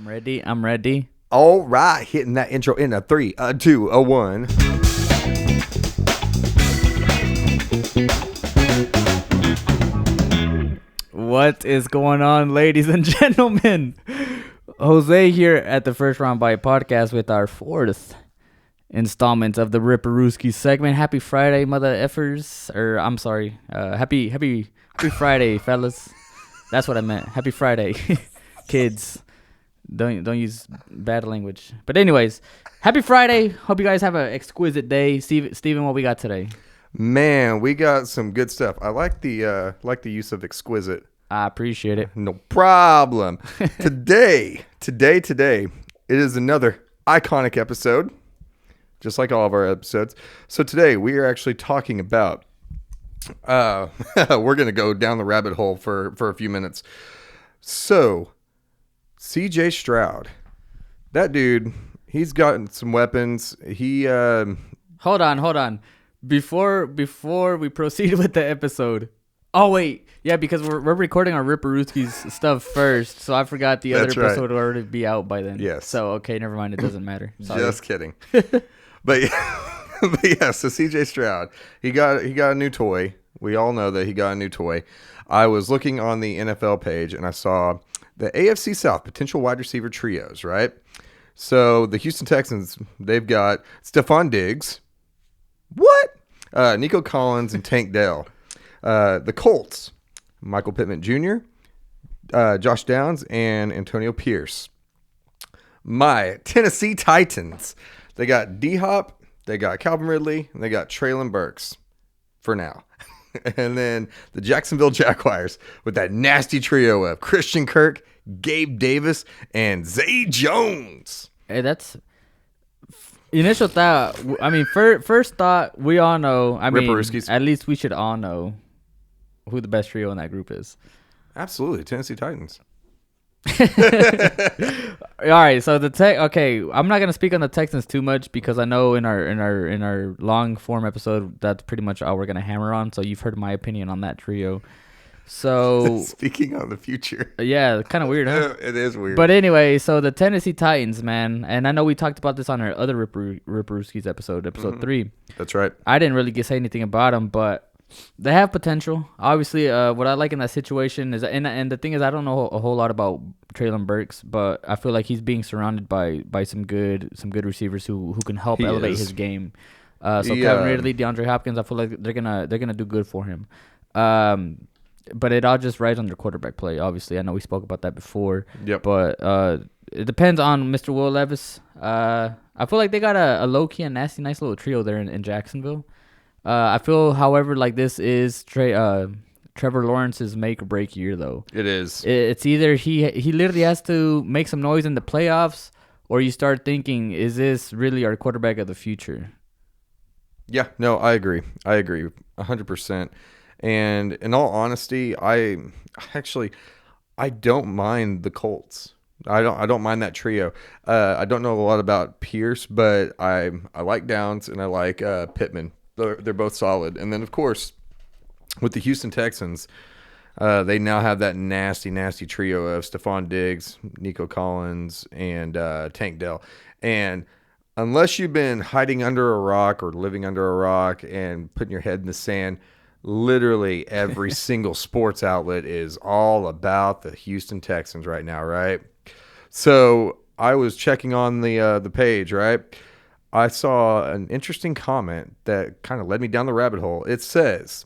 I'm ready. I'm ready. All right, hitting that intro in a 3, a 2, a 1. What is going on, ladies and gentlemen? Jose here at the First Round Bite podcast with our fourth installment of the Ripperooski segment. Happy Friday, mother effers. Or I'm sorry. Happy Friday, fellas. That's what I meant. Happy Friday, kids. Don't use bad language. But anyways, happy Friday. Hope you guys have an exquisite day. Steven, what we got today? Man, we got some good stuff. I like the use of exquisite. I appreciate it. No problem. Today, it is another iconic episode, just like all of our episodes. So today we are actually talking about. We're gonna go down the rabbit hole for a few minutes. So, CJ Stroud, that dude, he's gotten some weapons. He Hold on. Before we proceed with the episode. Oh wait, yeah, because we're recording our Ripperooski's stuff first, so I forgot the other That's right. episode would already be out by then. Yes. So okay, never mind. It doesn't matter. Sorry. Just kidding. But yeah, so CJ Stroud, he got a new toy. We all know that he got a new toy. I was looking on the NFL page and I saw the AFC South potential wide receiver trios, right? So the Houston Texans, they've got Stephon Diggs. What? Nico Collins and Tank Dell. The Colts, Michael Pittman Jr., Josh Downs, and Antonio Pierce. My Tennessee Titans, they got D-Hop, they got Calvin Ridley, and they got Traylon Burks for now. And then the Jacksonville Jaguars with that nasty trio of Christian Kirk, Gabe Davis, and Zay Jones. Hey, that's initial thought. I mean, first thought, we all know. I mean, at least we should all know who the best trio in that group is. Absolutely, Tennessee Titans. All right, so okay, I'm not gonna speak on the Texans too much because I know in our long form episode that's pretty much all we're gonna hammer on. So you've heard my opinion on that trio. So speaking on the future, yeah, kind of weird, huh? It is weird. But anyway, so the Tennessee Titans, man, and I know we talked about this on our other Ripperooski's episode 3. That's right. I didn't really say anything about them, but they have potential. Obviously, what I like in that situation is, and the thing is, I don't know a whole lot about Traylon Burks, but I feel like he's being surrounded by some good receivers who can help elevate his game. Calvin Ridley, DeAndre Hopkins, I feel like they're gonna do good for him. But it all just rides on their quarterback play. Obviously, I know we spoke about that before. Yep. But it depends on Mr. Will Levis. I feel like they got a low key and nasty, nice little trio there in Jacksonville. I feel, however, like this is Trevor Lawrence's make or break year, though. It is. It's either he literally has to make some noise in the playoffs, or you start thinking, is this really our quarterback of the future? Yeah, no, I agree 100%. And in all honesty, I don't mind the Colts. I don't mind that trio. I don't know a lot about Pierce, but I like Downs and I like Pittman. They're both solid. And then, of course, with the Houston Texans, they now have that nasty trio of Stephon Diggs, Nico Collins, and Tank Dell. And unless you've been hiding under a rock or living under a rock and putting your head in the sand, literally every single sports outlet is all about the Houston Texans right now, right? So I was checking on the page, right? I saw an interesting comment that kind of led me down the rabbit hole. It says,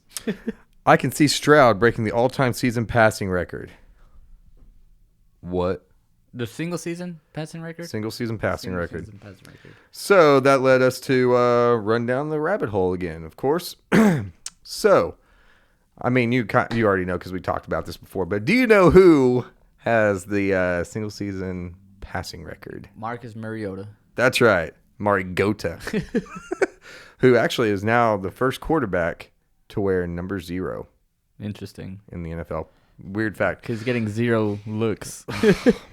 I can see Stroud breaking the all-time season passing record. What? The single season passing record? Single season passing record. Season passing record. So that led us to run down the rabbit hole again, of course. So, I mean, you already know because we talked about this before, but do you know who has the single season passing record? Marcus Mariota. That's right. Mariota, who actually is now the first quarterback to wear number 0. Interesting. In the NFL. Weird fact. Because he's getting 0 looks.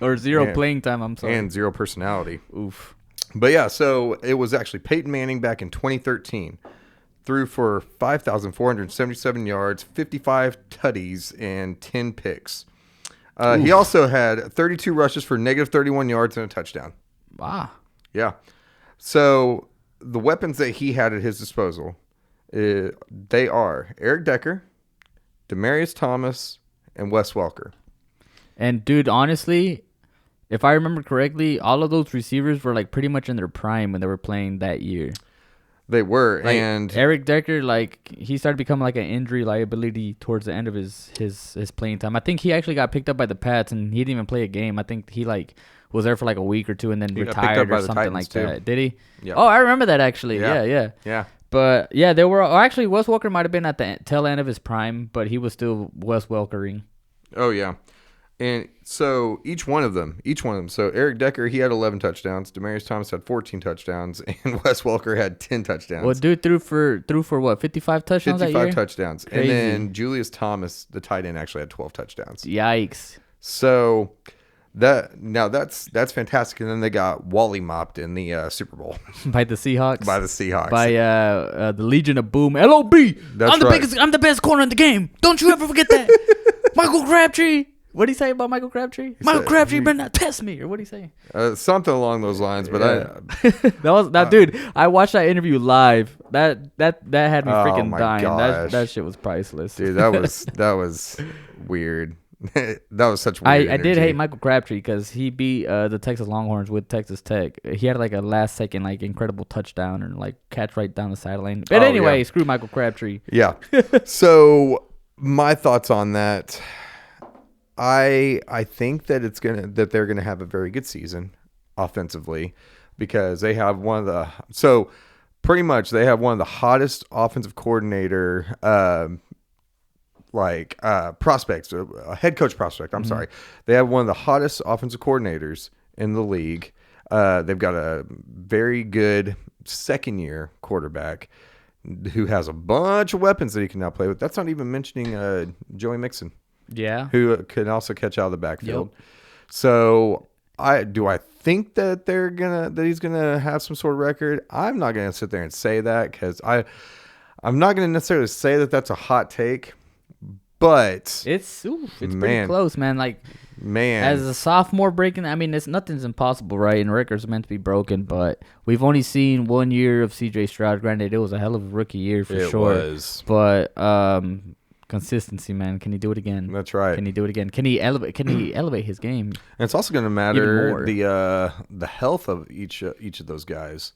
Or 0 playing time, I'm sorry. And 0 personality. Oof. But yeah, so it was actually Peyton Manning back in 2013. Threw for 5,477 yards, 55 tutties, and 10 picks. He also had 32 rushes for negative 31 yards and a touchdown. Wow. Yeah. So the weapons that he had at his disposal, they are Eric Decker, Demaryius Thomas, and Wes Welker. And dude, honestly, if I remember correctly, all of those receivers were like pretty much in their prime when they were playing that year. They were, Like, and Eric Decker, like he started becoming like an injury liability towards the end of his playing time. I think he actually got picked up by the Pats, and he didn't even play a game. I think he like was there for like a week or two, and then He got picked up retired by or the something Titans, like too. that. Did he? Yeah. Oh, I remember that actually. Yeah. yeah. But yeah, they were actually Wes Welker might have been at the tail end of his prime, but he was still Wes Welkering. Oh yeah. And so each one of them. So Eric Decker, he had 11 touchdowns. Demaryius Thomas had 14 touchdowns, and Wes Welker had 10 touchdowns. Well, dude threw for what, 55 touchdowns that 55 year? touchdowns. Crazy. And then Julius Thomas, the tight end, actually had 12 touchdowns. Yikes. So that's fantastic. And then they got Wally mopped in the Super Bowl By the Seahawks. by the Seahawks. By the Legion of Boom. LOB. That's I'm the right. biggest. I'm the best corner in the game. Don't you ever forget that. Michael Crabtree. What did he say about Michael Crabtree? Michael said- Crabtree better not test me, or what did he say? Something along those lines. But Dude. I watched that interview live. That had me Oh freaking my dying. gosh. That shit was priceless. dude, that was weird. That was such weird I did energy. hate Michael Crabtree because he beat the Texas Longhorns with Texas Tech. He had like a last second like incredible touchdown and like catch right down the sideline. But Oh, anyway, yeah. screw Michael Crabtree. Yeah. So my thoughts on that, I think that they're gonna have a very good season offensively because they have pretty much they have one of the hottest offensive coordinator prospects, a head coach prospect. I'm sorry. They have one of the hottest offensive coordinators in the league. They've got a very good second year quarterback who has a bunch of weapons that he can now play with. That's not even mentioning Joey Mixon, Yeah. who can also catch out of the backfield. So I think that he's gonna have some sort of record. I'm not gonna sit there and say that because I'm not gonna necessarily say that that's a hot take, but It's pretty Man. close, man. Like as a sophomore breaking, I mean, nothing's impossible, right? And records are meant to be broken, but we've only seen 1 year of CJ Stroud. Granted, it was a hell of a rookie year for it sure. was. But consistency, man. Can he do it again? That's right. Can he do it again? Can he elevate his game? And it's also going to Even matter more. the health of each of those guys.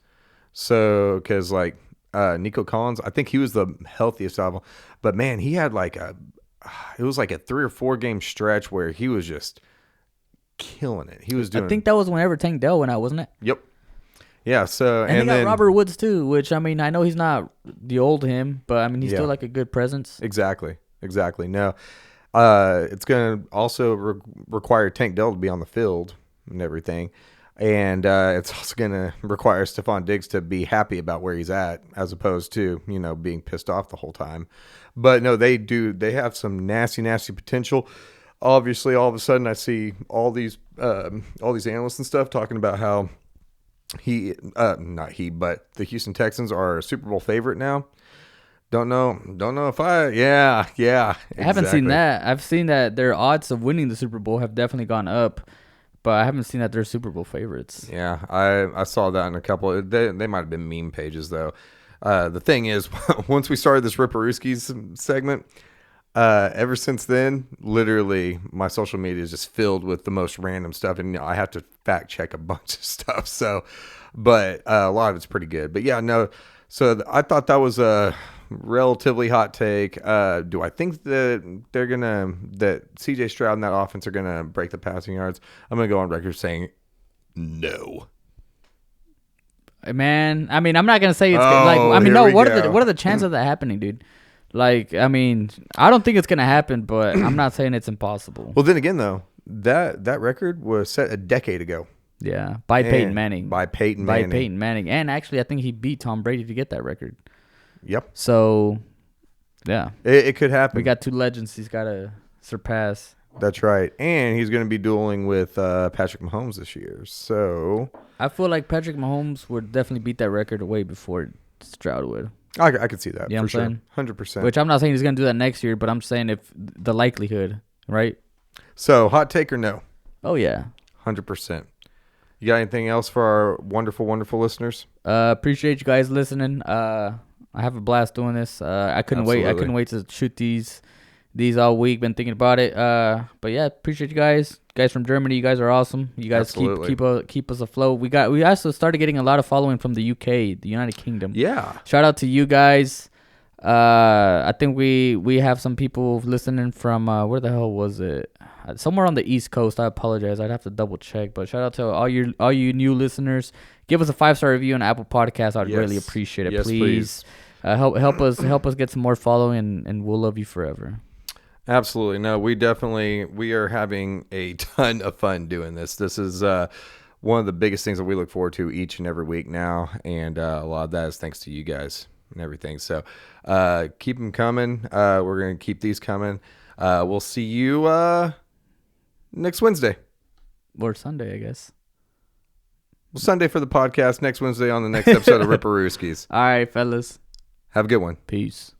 So because like Nico Collins, I think he was the healthiest of them, but man, he had it was like a 3 or 4 game stretch where he was just killing it. He was doing. I think that was whenever Tank Dell went out, wasn't it? Yep. Yeah. So And, he then got Robert Woods too, which I mean, I know he's not the old him, but I mean, he's Yeah. still like a good presence. Exactly. No, it's going to also require Tank Dell to be on the field and everything. And it's also going to require Stephon Diggs to be happy about where he's at as opposed to, being pissed off the whole time. But no, they do. They have some nasty, nasty potential. Obviously, all of a sudden I see all these analysts and stuff talking about how not he, but the Houston Texans are a Super Bowl favorite now. Don't know if yeah. I haven't seen exactly. that. I've seen that their odds of winning the Super Bowl have definitely gone up, but I haven't seen that they're Super Bowl favorites. Yeah, I saw that in a couple. They might have been meme pages though. The thing is, once we started this Ripperooskies segment, ever since then, literally my social media is just filled with the most random stuff, and I have to fact check a bunch of stuff. So, but a lot of it's pretty good. But yeah, no. So I thought that was a relatively hot take. Do I think that that CJ Stroud and that offense are gonna break the passing yards? I'm gonna go on record saying no. Man, I mean, I'm not gonna say it's Oh, like. I mean, here no. we What go. are the chances of that happening, dude? Like, I mean, I don't think it's gonna happen, but I'm not saying it's impossible. Well, then again, though, that record was set a decade ago. Yeah, by Peyton And Manning. By Peyton By Manning. Peyton Manning, and actually, I think he beat Tom Brady to get that record. Yep. So, yeah, It could happen. we got two legends he's got to surpass. That's right. And he's going to be dueling with Patrick Mahomes this year. So I feel like Patrick Mahomes would definitely beat that record way before Stroud would. I could see that You know for what I'm sure. saying? 100%. Which I'm not saying he's gonna do that next year, but I'm saying if the likelihood, right? So, hot take or no? Oh yeah. 100%. You got anything else for our wonderful, wonderful listeners? Appreciate you guys listening. I have a blast doing this. I couldn't wait. I couldn't wait to shoot these all week. Been thinking about it. But yeah, appreciate you guys. Guys from Germany, you guys are awesome. You guys keep us afloat. We also started getting a lot of following from the UK, the United Kingdom. Yeah. Shout out to you guys. I think we have some people listening from where the hell was it? Somewhere on the East Coast. I apologize. I'd have to double check. But shout out to all you new listeners. Give us a 5-star review on Apple Podcasts. I'd really appreciate it. Yes, please. Help us get some more following, and we'll love you forever. Absolutely. No, we are having a ton of fun doing this. This is one of the biggest things that we look forward to each and every week now, and a lot of that is thanks to you guys and everything. So keep them coming. We're going to keep these coming. We'll see you next Wednesday. Or Sunday, I guess. Well, Sunday for the podcast, next Wednesday on the next episode of Ripperooskies. All right, fellas. Have a good one. Peace.